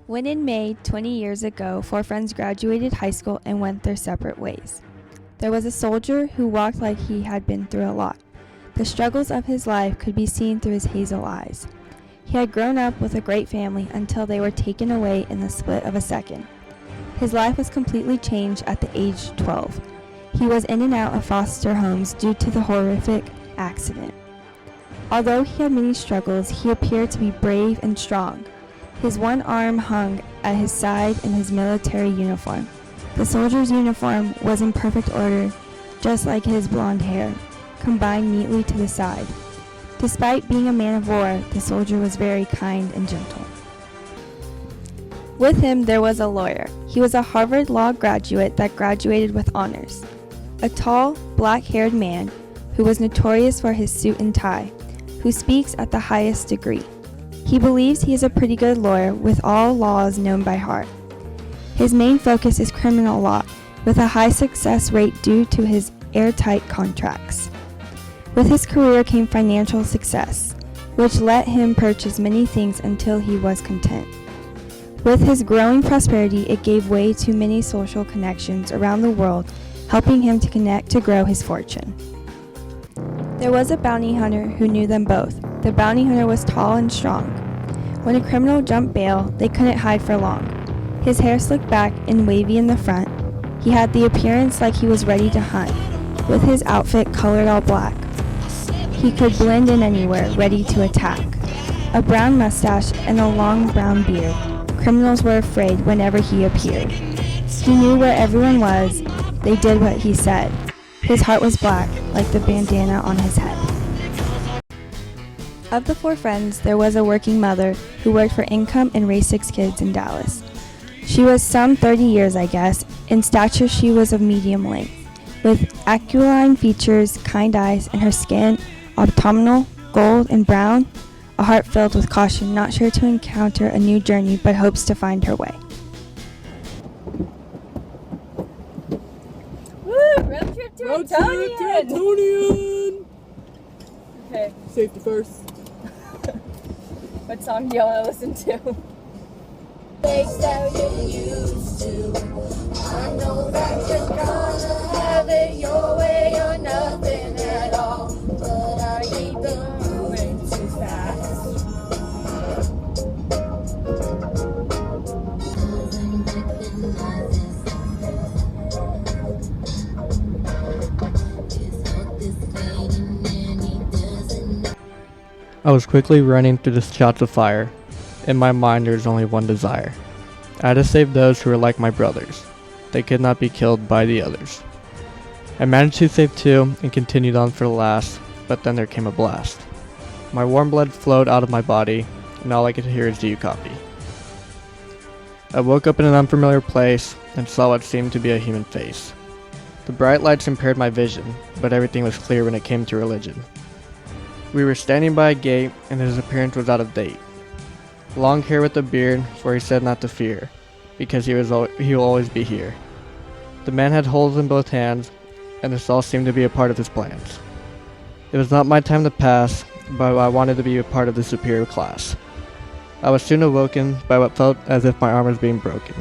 When in May 20 years ago, 4 friends graduated high school and went their separate ways. There was a soldier who walked like he had been through a lot. The struggles of his life could be seen through his hazel eyes. He had grown up with a great family until they were taken away in the split of a second. His life was completely changed at the age of 12. He was in and out of foster homes due to the horrific accident. Although he had many struggles, he appeared to be brave and strong. His one arm hung at his side in his military uniform. The soldier's uniform was in perfect order, just like his blonde hair, combined neatly to the side. Despite being a man of war, the soldier was very kind and gentle. With him there was a lawyer. He was a Harvard Law graduate that graduated with honors. A tall, black-haired man who was notorious for his suit and tie, who speaks at the highest degree. He believes he is a pretty good lawyer with all laws known by heart. His main focus is criminal law, with a high success rate due to his airtight contracts. With his career came financial success, which let him purchase many things until he was content. With his growing prosperity, it gave way to many social connections around the world, helping him to connect to grow his fortune. There was a bounty hunter who knew them both. The bounty hunter was tall and strong. When a criminal jumped bail, they couldn't hide for long. His hair slicked back and wavy in the front. He had the appearance like he was ready to hunt, with his outfit colored all black. He could blend in anywhere, ready to attack. A brown mustache and a long brown beard. Criminals were afraid whenever he appeared. He knew where everyone was. They did what he said. His heart was black, like the bandana on his head. Of the 4 friends, there was a working mother who worked for income and raised 6 kids in Dallas. She was some 30 years, I guess. In stature, she was of medium length, with aquiline features, kind eyes, and her skin, autumnal, gold, and brown, a heart filled with caution, not sure to encounter a new journey, but hopes to find her way. Woo! Road trip to Antonian! Okay. Safety first. What song do y'all want to listen to? Things that you're used to. I know that you're gonna have it your way or nothing at all. But I keep moving too fast. I was quickly running through the shots of fire. In my mind there was only one desire. I had to save those who were like my brothers. They could not be killed by the others. I managed to save 2 and continued on for the last, but then there came a blast. My warm blood flowed out of my body, and all I could hear is "Do you copy?" I woke up in an unfamiliar place and saw what seemed to be a human face. The bright lights impaired my vision, but everything was clear when it came to religion. We were standing by a gate, and his appearance was out of date. Long hair with a beard, for he said not to fear, because he will always be here. The man had holes in both hands, and this all seemed to be a part of his plans. It was not my time to pass, but I wanted to be a part of the superior class. I was soon awoken by what felt as if my arm was being broken.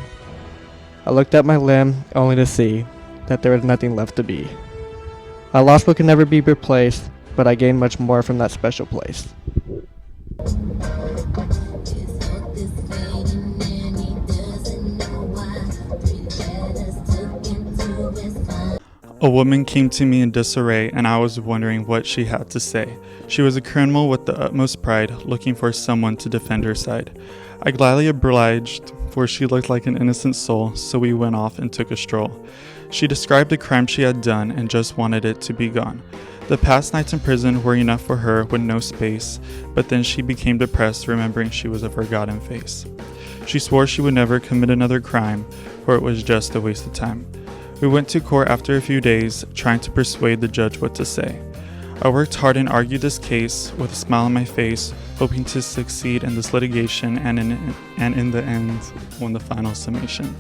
I looked at my limb, only to see that there was nothing left to be. I lost what could never be replaced, but I gained much more from that special place. A woman came to me in disarray, and I was wondering what she had to say. She was a criminal with the utmost pride, looking for someone to defend her side. I gladly obliged, for she looked like an innocent soul, so we went off and took a stroll. She described the crime she had done and just wanted it to be gone. The past nights in prison were enough for her with no space, but then she became depressed remembering she was a forgotten face. She swore she would never commit another crime, for it was just a waste of time. We went to court after a few days, trying to persuade the judge what to say. I worked hard and argued this case with a smile on my face, hoping to succeed in this litigation and in the end won the final summation.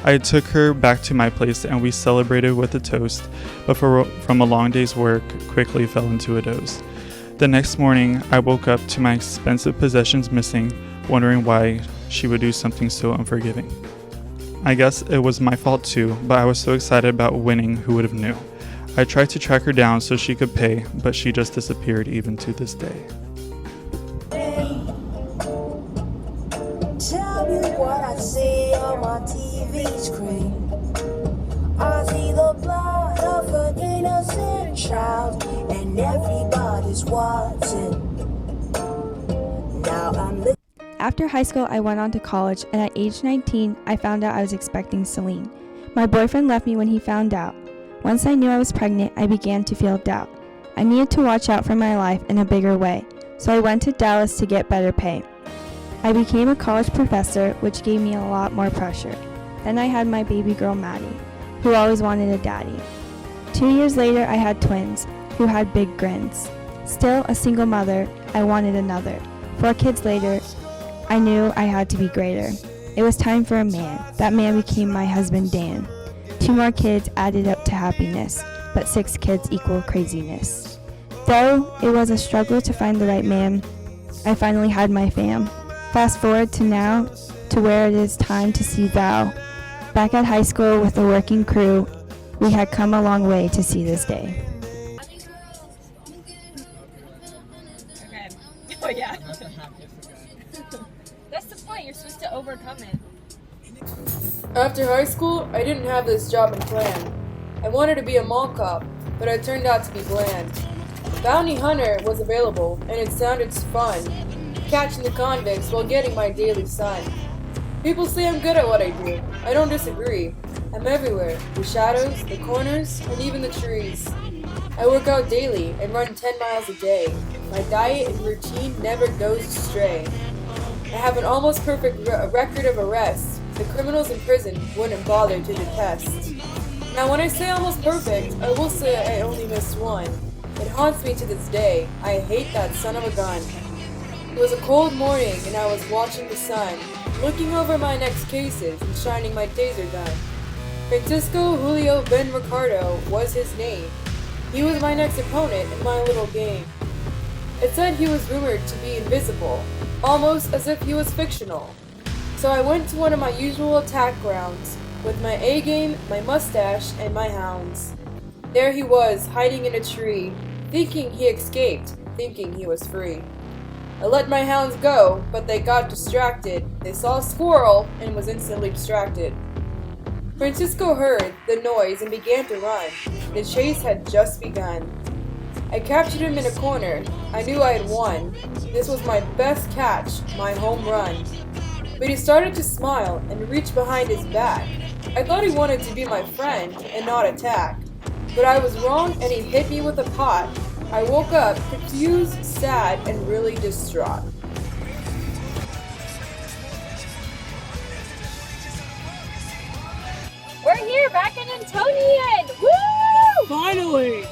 I took her back to my place and we celebrated with a toast, but from a long day's work, quickly fell into a doze. The next morning, I woke up to my expensive possessions missing, wondering why she would do something so unforgiving. I guess it was my fault too, but I was so excited about winning, who would have knew. I tried to track her down so she could pay, but she just disappeared even to this day. Tell me what I see on my TV screen. I see the blood of an innocent child, and everybody's watching. Now I'm listening. After high school, I went on to college, and at age 19, I found out I was expecting Celine. My boyfriend left me when he found out. Once I knew I was pregnant, I began to feel doubt. I needed to watch out for my life in a bigger way, so I went to Dallas to get better pay. I became a college professor, which gave me a lot more pressure. Then I had my baby girl Maddie, who always wanted a daddy. 2 years later, I had twins, who had big grins. Still a single mother, I wanted another. 4 kids later, I knew I had to be greater. It was time for a man. That man became my husband Dan. 2 more kids added up to happiness, but 6 kids equal craziness. Though it was a struggle to find the right man, I finally had my fam. Fast forward to now, to where it is time to see thou. Back at high school with a working crew, we had come a long way to see this day. Okay. Oh yeah. That's the point. You're supposed to overcome it. After high school, I didn't have this job in plan. I wanted to be a mall cop, but I turned out to be bland. Bounty Hunter was available, and it sounded fun, catching the convicts while getting my daily sun. People say I'm good at what I do. I don't disagree. I'm everywhere, the shadows, the corners, and even the trees. I work out daily and run 10 miles a day. My diet and routine never goes astray. I have an almost perfect record of arrests. The criminals in prison wouldn't bother to detest. Now when I say almost perfect, I will say I only missed one. It haunts me to this day. I hate that son of a gun. It was a cold morning and I was watching the sun, looking over my next cases and shining my taser gun. Francisco Julio Ben Ricardo was his name. He was my next opponent in my little game. It said he was rumored to be invisible, almost as if he was fictional. So I went to one of my usual attack grounds, with my A-game, my mustache, and my hounds. There he was, hiding in a tree, thinking he escaped, thinking he was free. I let my hounds go, but they got distracted. They saw a squirrel and was instantly distracted. Francisco heard the noise and began to run. The chase had just begun. I captured him in a corner. I knew I had won. This was my best catch, my home run. But he started to smile and reach behind his back. I thought he wanted to be my friend and not attack. But I was wrong and he hit me with a pot. I woke up confused, sad, and really distraught. We're here back in Antonian! Woo! Finally!